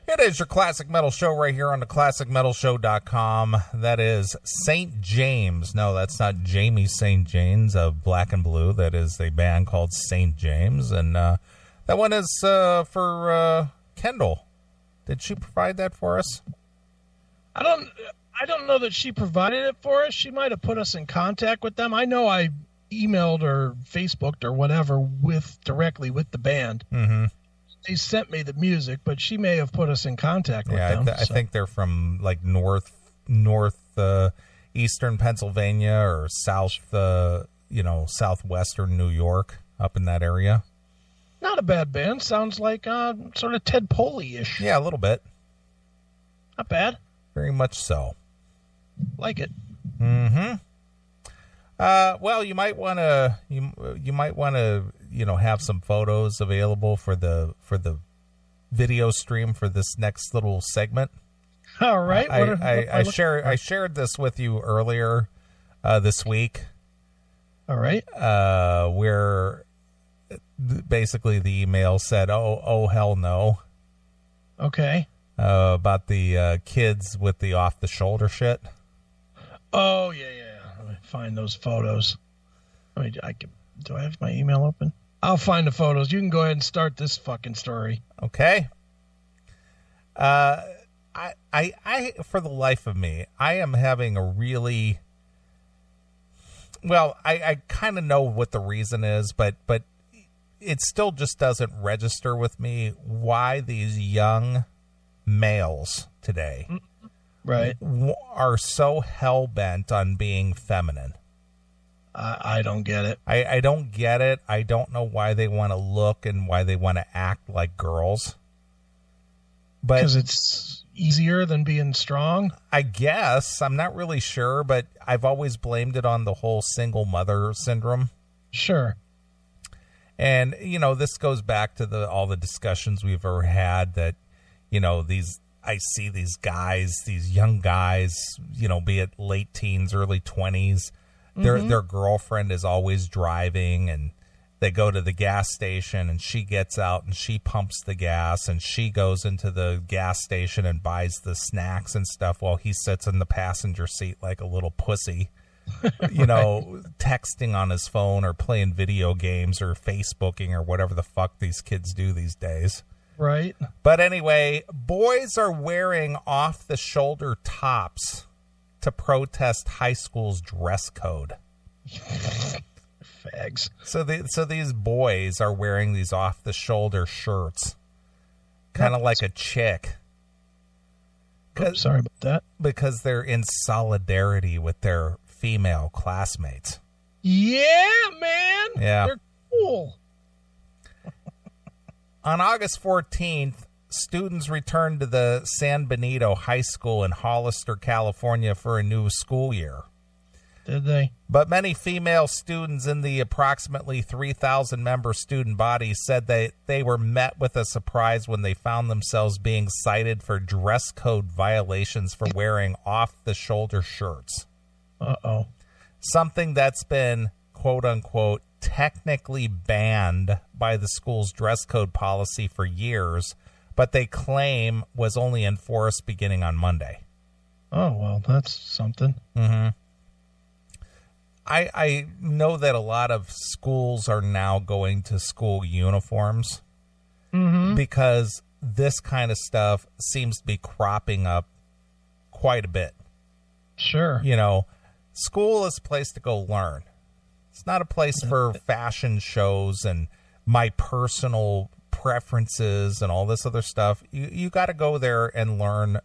It is your Classic Metal Show right here on the ClassicMetalShow.com. That is St. James. No, that's not Jamie St. James of Black and Blue. That is a band called St. James. And that one is for Kendall. Did she provide that for us? I don't know that she provided it for us. She might have put us in contact with them. I know I emailed or Facebooked or whatever directly with the band. Mm-hmm. They sent me the music, but she may have put us in contact with them. I think they're from like north eastern Pennsylvania or southwestern New York, up in that area. Not a bad band. Sounds like sort of Ted Poley-ish. Yeah, a little bit. Not bad. Very much so. Like it. Mm-hmm. Well, you might want to have some photos available for the video stream for this next little segment. All right. I shared this with you earlier this week. All right. Where basically the email said, "Oh hell no." Okay. About the kids with the off the shoulder shit. Oh yeah. Let me find those photos. Do I have my email open? I'll find the photos. You can go ahead and start this fucking story. Okay. I for the life of me, I am having a really, well, I kind of know what the reason is, but it still just doesn't register with me why these young males today right are so hell-bent on being feminine. I don't get it. I don't get it. I don't know why they want to look and why they want to act like girls. But because it's easier than being strong? I guess. I'm not really sure, but I've always blamed it on the whole single mother syndrome. Sure. And, this goes back to all the discussions we've ever had that, I see these guys, these young guys, be it late teens, early 20s. Their girlfriend is always driving, and they go to the gas station, and she gets out and she pumps the gas, and she goes into the gas station and buys the snacks and stuff while he sits in the passenger seat like a little pussy, texting on his phone or playing video games or Facebooking or whatever the fuck these kids do these days. Right. But anyway, boys are wearing off-the-shoulder tops to protest high school's dress code. Fags. So these boys are wearing these off-the-shoulder shirts, kind of like a chick. Sorry about that. Because they're in solidarity with their female classmates. Yeah, man. Yeah. They're cool. On August 14th, students returned to the San Benito High School in Hollister, California for a new school year. Did they? But many female students in the approximately 3,000-member student body said they were met with a surprise when they found themselves being cited for dress code violations for wearing off-the-shoulder shirts. Uh-oh. Something that's been, quote-unquote, technically banned by the school's dress code policy for years, but they claim was only enforced beginning on Monday. Oh, well, that's something. Mm-hmm. I know that a lot of schools are now going to school uniforms because this kind of stuff seems to be cropping up quite a bit. Sure. School is a place to go learn. It's not a place for fashion shows and my personal preferences and all this other stuff. You got to go there and learn,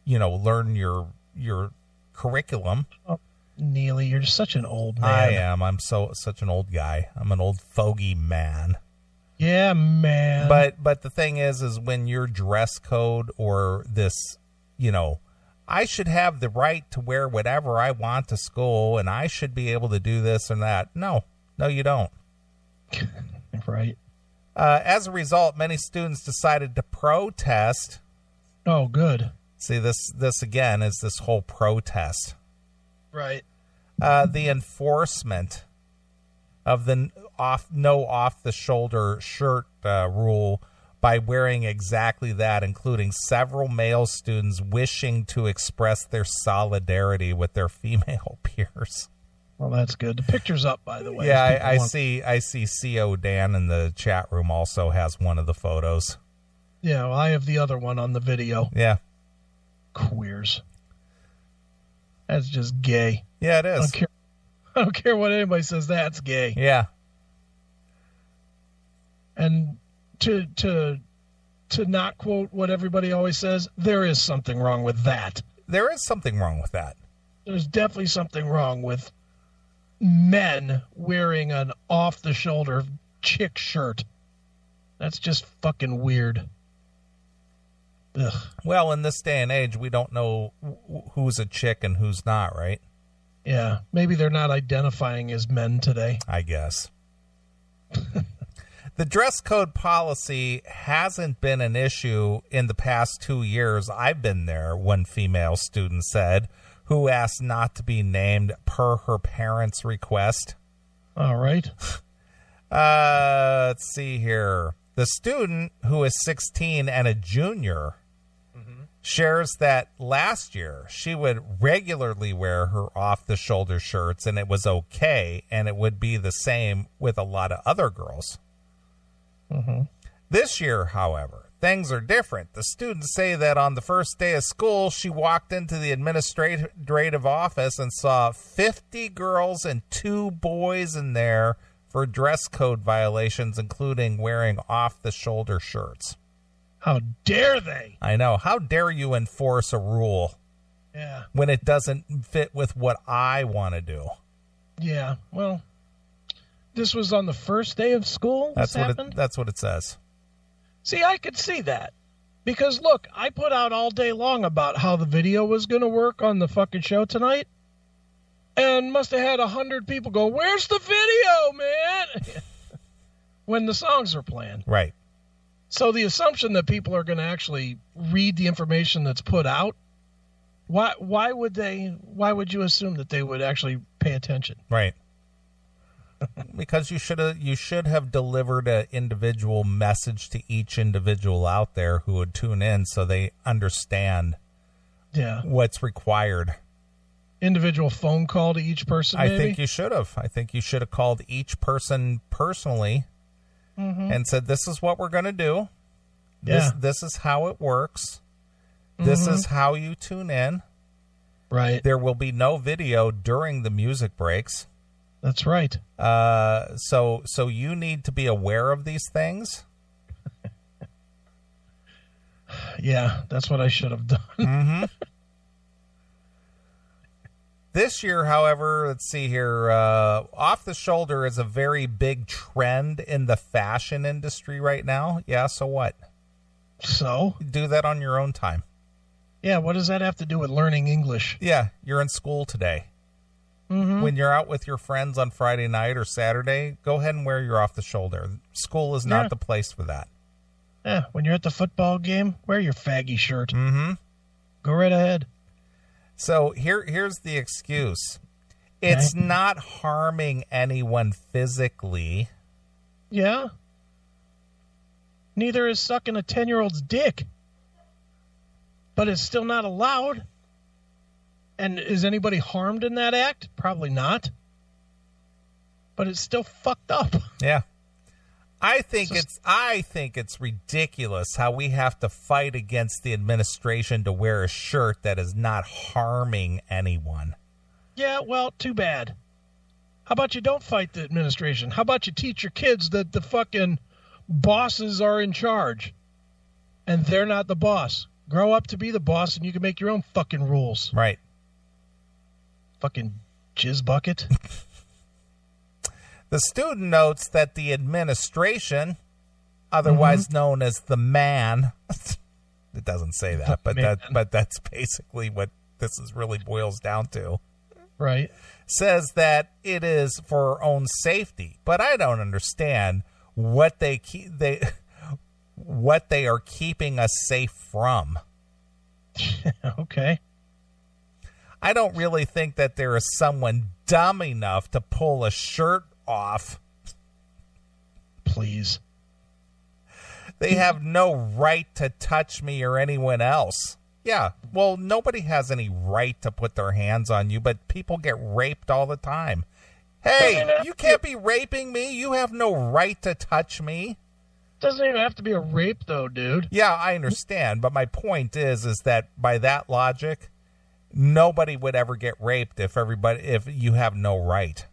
learn your curriculum. Oh, Neely, you're just such an old man. I am. I'm such an old guy. I'm an old fogey man. Yeah, man. But the thing is when your dress code or this, I should have the right to wear whatever I want to school, and I should be able to do this and that. No, you don't. Right. As a result, many students decided to protest. Oh, good. See, this again is this whole protest. Right. The enforcement of the off the shoulder shirt rule by wearing exactly that, including several male students wishing to express their solidarity with their female peers. Well, that's good. The picture's up, by the way. Yeah, I see CO Dan in the chat room also has one of the photos. Yeah, well, I have the other one on the video. Yeah. Queers. That's just gay. Yeah, it is. I don't care what anybody says, that's gay. Yeah. And to not quote what everybody always says, there is something wrong with that. There is something wrong with that. There's definitely something wrong with men wearing an off-the-shoulder chick shirt. That's just fucking weird. Ugh. Well, in this day and age, we don't know who's a chick and who's not, right? Yeah, maybe they're not identifying as men today. I guess. The dress code policy hasn't been an issue in the past 2 years. I've been there, one female student said, who asked not to be named per her parents' request. All right. Let's see here. The student, who is 16 and a junior, shares that last year she would regularly wear her off-the-shoulder shirts, and it was okay, and it would be the same with a lot of other girls. This year, however, things are different. The students say that on the first day of school, she walked into the administrative office and saw 50 girls and 2 boys in there for dress code violations, including wearing off-the-shoulder shirts. How dare they? I know. How dare you enforce a rule when it doesn't fit with what I want to do? Yeah, well, this was on the first day of school. That's what it says. See, I could see that. Because, look, I put out all day long about how the video was going to work on the fucking show tonight. And must have had 100 people go, "Where's the video, man?" when the songs are playing. Right. So the assumption that people are going to actually read the information that's put out, why would you assume that they would actually pay attention? Right. Because you should have delivered an individual message to each individual out there who would tune in so they understand what's required. Individual phone call to each person, maybe? I think you should have. I think you should have called each person personally and said, this is what we're going to do. This is how it works. This is how you tune in. Right. There will be no video during the music breaks. That's right. So you need to be aware of these things. Yeah, that's what I should have done. This year, however, let's see here, off the shoulder is a very big trend in the fashion industry right now. Yeah, so what? So? Do that on your own time. Yeah, what does that have to do with learning English? Yeah, you're in school today. When you're out with your friends on Friday night or Saturday, go ahead and wear your off the shoulder. School is not the place for that. Yeah, when you're at the football game, wear your faggy shirt. Go right ahead. So here's the excuse. It's not harming anyone physically. Yeah. Neither is sucking a 10-year-old's dick. But it's still not allowed. And is anybody harmed in that act? Probably not. But it's still fucked up. Yeah. I think it's ridiculous how we have to fight against the administration to wear a shirt that is not harming anyone. Yeah, well, too bad. How about you don't fight the administration? How about you teach your kids that the fucking bosses are in charge and they're not the boss? Grow up to be the boss and you can make your own fucking rules. Right. Fucking jizz bucket. The student notes that the administration, otherwise known as the man, it doesn't say that, but that's basically what this is really boils down to. Right. Says that it is for our own safety, but I don't understand what they are keeping us safe from. Okay. I don't really think that there is someone dumb enough to pull a shirt off. Please. They have no right to touch me or anyone else. Yeah, well, nobody has any right to put their hands on you, but people get raped all the time. Hey, you can't be raping me. You have no right to touch me. Doesn't even have to be a rape, though, dude. Yeah, I understand, but my point is that by that logic, nobody would ever get raped if you have no right.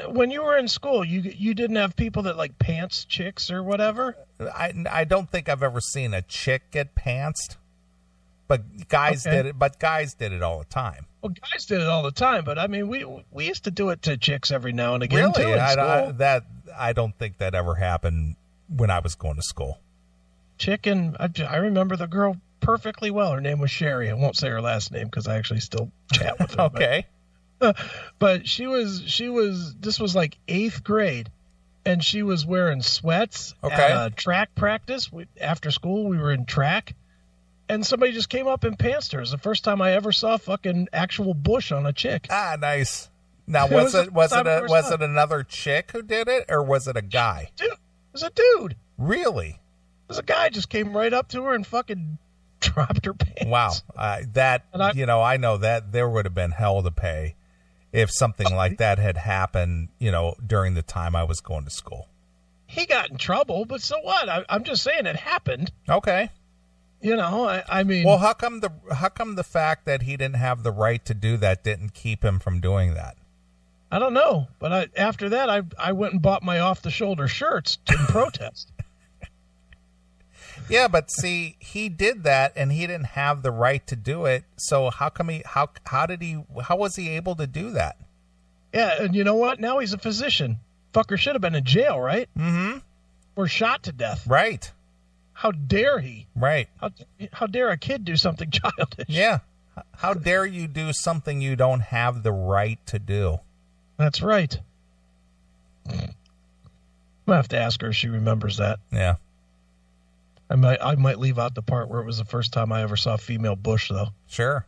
When you were in school, you didn't have people that like pants chicks or whatever? I don't think I've ever seen a chick get pantsed, but guys did it. But guys did it all the time. Well, guys did it all the time, but I mean, we used to do it to chicks every now and again too. Really, I don't think that ever happened when I was going to school. I remember the girl perfectly well. Her name was Sherry. I won't say her last name because I actually still chat with her. Okay. But she was, this was like 8th grade, and she was wearing sweats at track practice. After school, we were in track, and somebody just came up and pantsed her. It was the first time I ever saw fucking actual bush on a chick. Ah, nice. Now, was it another chick who did it, or was it a guy? Dude, it was a dude. Really? It was a guy just came right up to her and fucking dropped her pants. Wow. I know that there would have been hell to pay if something like that had happened, during the time I was going to school. He got in trouble, but so what? I'm just saying it happened. Okay. I mean. Well, how come the fact that he didn't have the right to do that didn't keep him from doing that? I don't know, but after that, I went and bought my off-the-shoulder shirts in protest. Yeah, but see, he did that, and he didn't have the right to do it. So how was he able to do that? Yeah, and you know what? Now he's a physician. Fucker should have been in jail, right? Mm-hmm. Or shot to death. Right. How dare he? Right. How dare a kid do something childish? Yeah. How dare you do something you don't have the right to do? That's right. I'm going to have to ask her if she remembers that. Yeah. I might leave out the part where it was the first time I ever saw a female bush, though. Sure.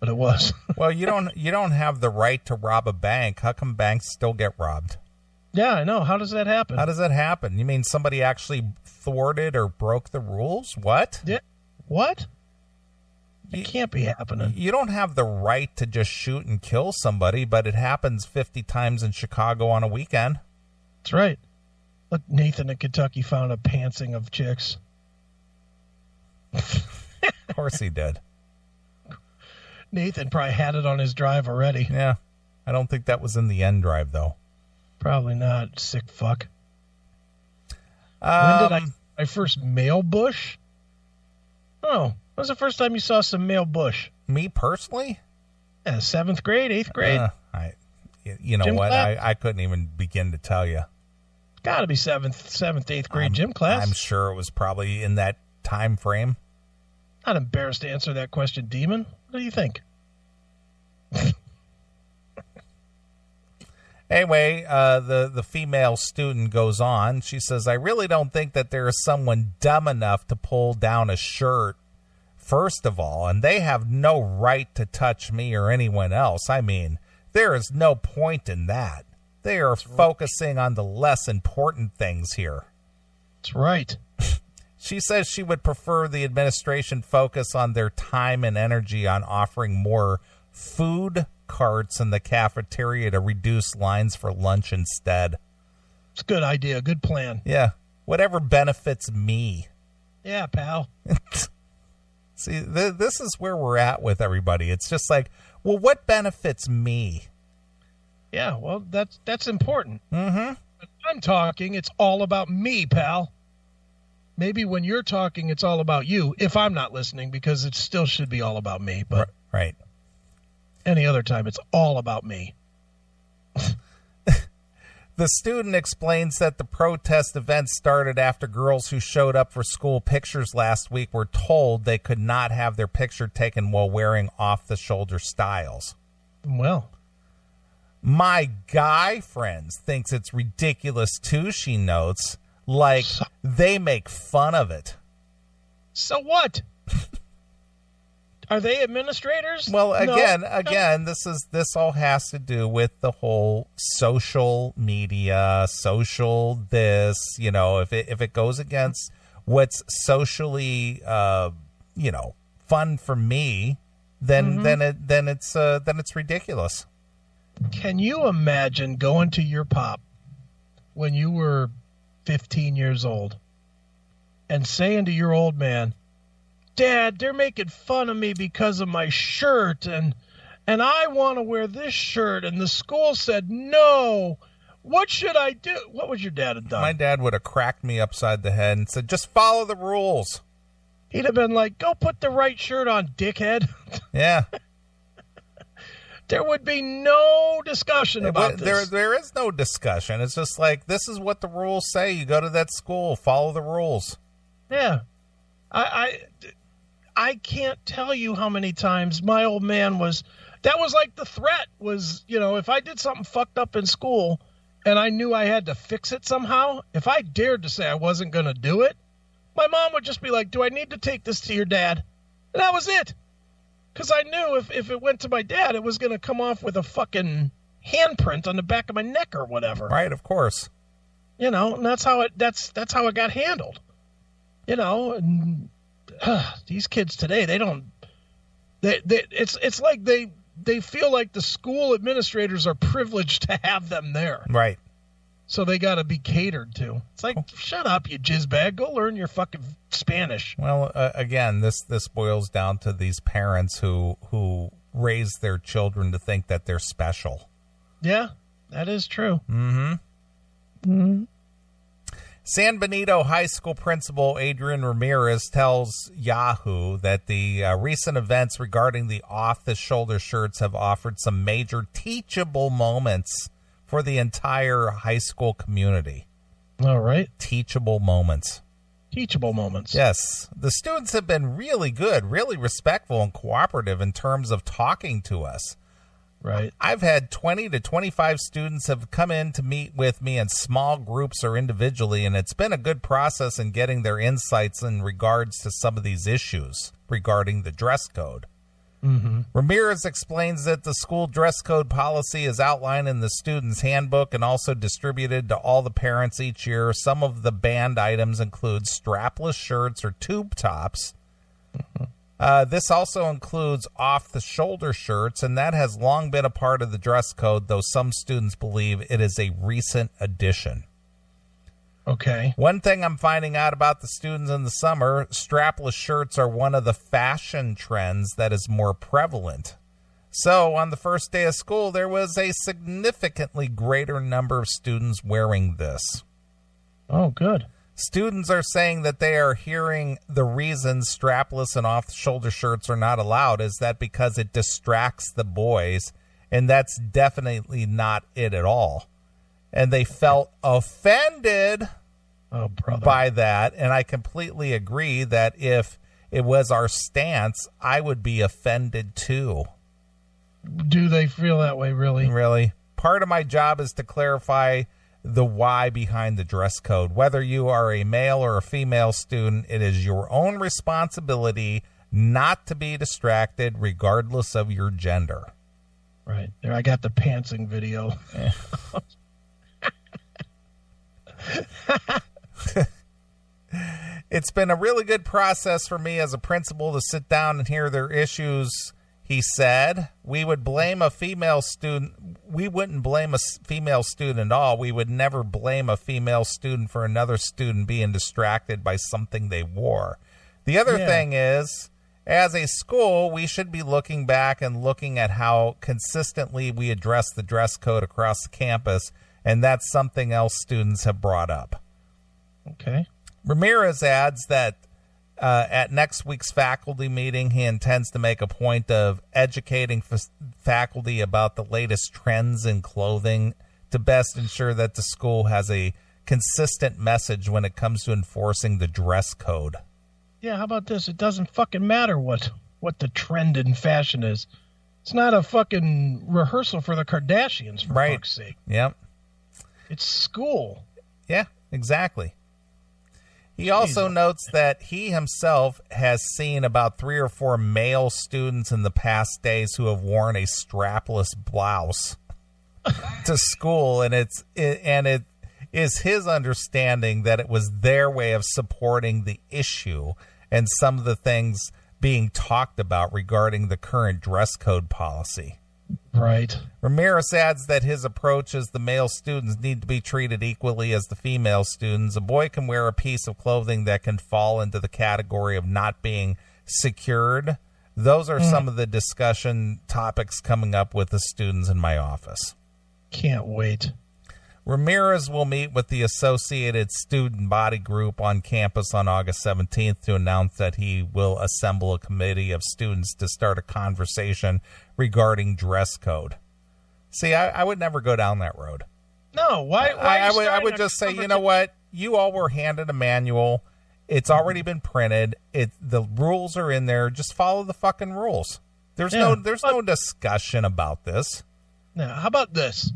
But it was. Well, you don't have the right to rob a bank. How come banks still get robbed? Yeah, I know. How does that happen? How does that happen? You mean somebody actually thwarted or broke the rules? What? Yeah. What? It can't be happening. You don't have the right to just shoot and kill somebody, but it happens 50 times in Chicago on a weekend. That's right. Look, Nathan in Kentucky found a pantsing of chicks. Of course he did. Nathan probably had it on his drive already. Yeah. I don't think that was in the end drive, though. Probably not. Sick fuck. When did I first male bush? Oh, when was the first time you saw some male bush? Me personally? Yeah, 7th grade, 8th grade. You know what? I couldn't even begin to tell you. Got to be 7th, 8th grade gym class. I'm sure it was probably in that time frame. Not embarrassed to answer that question, Demon. What do you think? Anyway, the female student goes on. She says, I really don't think that there is someone dumb enough to pull down a shirt, first of all, and they have no right to touch me or anyone else. I mean, there is no point in that. They are focusing on the less important things here. That's right. She says she would prefer the administration focus on their time and energy on offering more food carts in the cafeteria to reduce lines for lunch instead. It's a good idea. Good plan. Yeah. Whatever benefits me. Yeah, pal. See, this is where we're at with everybody. It's just like, well, what benefits me? Yeah, well, that's important. Mm-hmm. When I'm talking, it's all about me, pal. Maybe when you're talking, it's all about you, if I'm not listening, because it still should be all about me. But right. Any other time, it's all about me. The student explains that the protest event started after girls who showed up for school pictures last week were told they could not have their picture taken while wearing off-the-shoulder styles. Well, my guy friends thinks it's ridiculous too, she notes. Like, they make fun of it. So what? Are they administrators? Well, No. again, this all has to do with the whole social media, social this, if it goes against what's socially, fun for me, then it's ridiculous. Can you imagine going to your pop when you were 15 years old and saying to your old man, Dad, they're making fun of me because of my shirt, and I want to wear this shirt, and the school said no. What should I do? What would your dad have done? My dad would have cracked me upside the head and said, just follow the rules. He'd have been like, go put the right shirt on, dickhead. Yeah. There would be no discussion about this. There is no discussion. It's just like, this is what the rules say. You go to that school, follow the rules. Yeah. I can't tell you how many times my old man that was like the threat was, if I did something fucked up in school and I knew I had to fix it somehow, if I dared to say I wasn't going to do it, my mom would just be like, do I need to take this to your dad? And that was it. Because I knew if it went to my dad, it was going to come off with a fucking handprint on the back of my neck or whatever. Right, of course. And that's how it got handled. And these kids today, it's like they feel like the school administrators are privileged to have them there. Right. So they got to be catered to. It's like, shut up, you jizzbag. Go learn your fucking Spanish. Well, again, this boils down to these parents who raise their children to think that they're special. Yeah, that is true. Mm-hmm. Mm-hmm. San Benito High School principal Adrian Ramirez tells Yahoo that the recent events regarding the off-the-shoulder shirts have offered some major teachable moments for the entire high school community. All right. Teachable moments. Teachable moments. Yes. The students have been really good, really respectful and cooperative in terms of talking to us. Right. I've had 20 to 25 students have come in to meet with me in small groups or individually, and it's been a good process in getting their insights in regards to some of these issues regarding the dress code. Mm-hmm. Ramirez explains that the school dress code policy is outlined in the student's handbook and also distributed to all the parents each year. Some of the banned items include strapless shirts or tube tops. Mm-hmm. This also includes off-the-shoulder shirts, and that has long been a part of the dress code, though some students believe it is a recent addition. Okay. One thing I'm finding out about the students in the summer, strapless shirts are one of the fashion trends that is more prevalent. So on the first day of school, there was a significantly greater number of students wearing this. Oh, good. Students are saying that they are hearing the reason strapless and off-the-shoulder shirts are not allowed is that because it distracts the boys, and that's definitely not it at all. And they felt offended by that, and I completely agree that if it was our stance, I would be offended too. Do they feel that way, really? Really. Part of my job is to clarify the why behind the dress code. Whether you are a male or a female student, it is your own responsibility not to be distracted regardless of your gender. Right. There, I got the pantsing video. It's been a really good process for me as a principal to sit down and hear their issues, he said. We would blame a female student. We wouldn't blame a female student at all. We would never blame a female student for another student being distracted by something they wore. The other thing is, as a school, we should be looking back and looking at how consistently we address the dress code across the campus, and that's something else students have brought up. Okay. Ramirez adds that at next week's faculty meeting, he intends to make a point of educating faculty about the latest trends in clothing to best ensure that the school has a consistent message when it comes to enforcing the dress code. Yeah, how about this? It doesn't fucking matter what the trend in fashion is. It's not a fucking rehearsal for the Kardashians, for fuck's sake. Yep. It's school. Yeah, exactly. He also notes that he himself has seen about 3 or 4 male students in the past days who have worn a strapless blouse to school, and it is his understanding that it was their way of supporting the issue and some of the things being talked about regarding the current dress code policy. Right. Ramirez adds that his approach is the male students need to be treated equally as the female students. A boy can wear a piece of clothing that can fall into the category of not being secured. Those are some of the discussion topics coming up with the students in my office. Can't wait. Ramirez will meet with the Associated Student Body Group on campus on August 17th to announce that he will assemble a committee of students to start a conversation regarding dress code. See, I would never go down that road. No, why I would just say, you know what? You all were handed a manual. It's already been printed. The rules are in there. Just follow the fucking rules. There's no discussion about this. Now, how about this?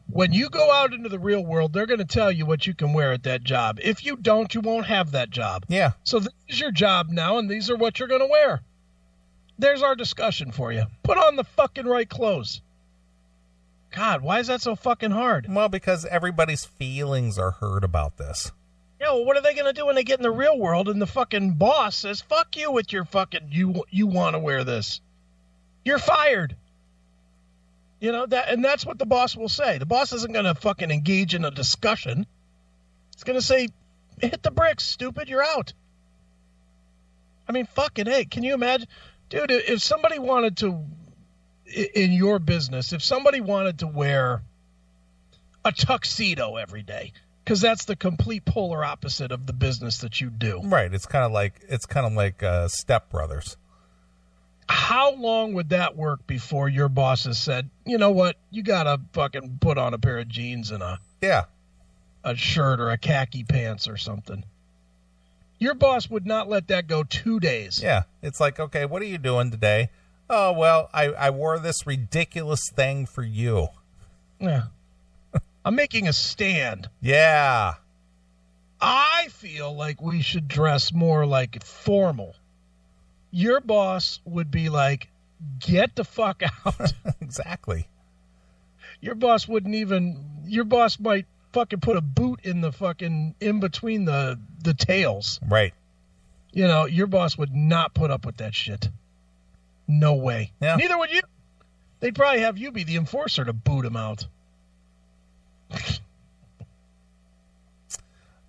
When you go out into the real world, they're going to tell you what you can wear at that job. If you don't, you won't have that job. Yeah. So this is your job now, and these are what you're going to wear. There's our discussion for you. Put on the fucking right clothes. God, why is that so fucking hard? Well, because everybody's feelings are hurt about this. Yeah, well, what are they going to do when they get in the real world and the fucking boss says, fuck you with your fucking, you want to wear this. You're fired. You know, that's what the boss will say. The boss isn't going to fucking engage in a discussion. It's going to say, hit the bricks, stupid, you're out. I mean, fucking hey, can you imagine? Dude, if somebody wanted to, in your business, if somebody wanted to wear a tuxedo every day, because that's the complete polar opposite of the business that you do. Right. It's kind of like Step Brothers. How long would that work before your boss has said, you know what, you got to fucking put on a pair of jeans and a shirt or a khaki pants or something? Your boss would not let that go 2 days. Yeah. It's like, okay, what are you doing today? Oh, well, I wore this ridiculous thing for you. Yeah. I'm making a stand. Yeah. I feel like we should dress more like formal. Your boss would be like, get the fuck out. Exactly. Your boss might fucking put a boot in the fucking, in between the tails. Right. You know, your boss would not put up with that shit. No way. Yeah. Neither would you. They'd probably have you be the enforcer to boot him out.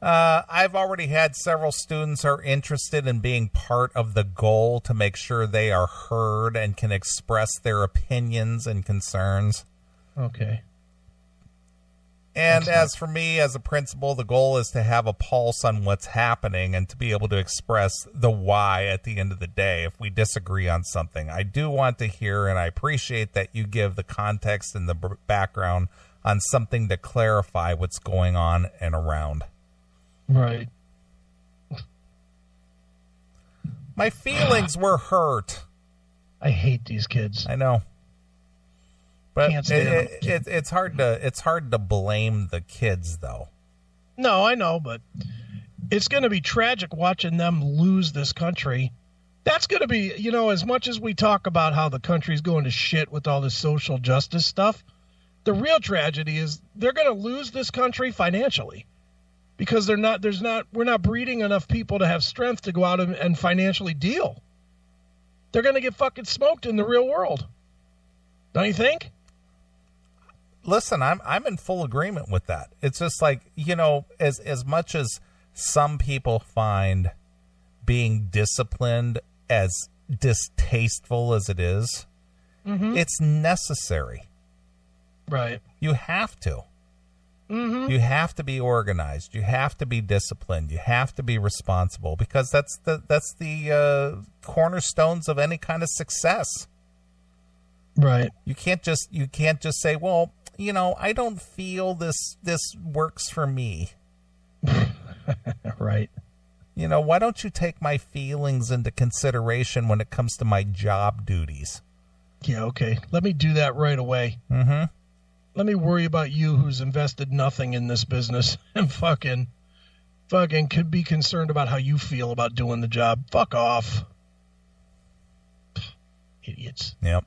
I've already had several students are interested in being part of the goal to make sure they are heard and can express their opinions and concerns. Okay. And Excellent. as for me, as a principal, the goal is to have a pulse on what's happening and to be able to express the why at the end of the day if we disagree on something. I do want to hear, and I appreciate that you give the context and the background on something to clarify what's going on and around. Right. My feelings were hurt. I hate these kids. I know. But Can't stand them. it's hard to blame the kids, though. No, I know, but it's going to be tragic watching them lose this country. That's going to be, you know, as much as we talk about how the country's going to shit with all this social justice stuff, the real tragedy is they're going to lose this country financially because we're not breeding enough people to have strength to go out and financially deal. They're going to get fucking smoked in the real world. Don't you think? Listen, I'm in full agreement with that. It's just like, you know, as much as some people find being disciplined as distasteful as it is, it's necessary. Right. You have to. Mm-hmm. You have to be organized. You have to be disciplined. You have to be responsible because that's the cornerstones of any kind of success. Right. You can't just say, well, you know, I don't feel this works for me. Right. You know, why don't you take my feelings into consideration when it comes to my job duties? Yeah, okay. Let me do that right away. Mm-hmm. Let me worry about you who's invested nothing in this business and fucking fucking could be concerned about how you feel about doing the job. Fuck off. Idiots. Yep.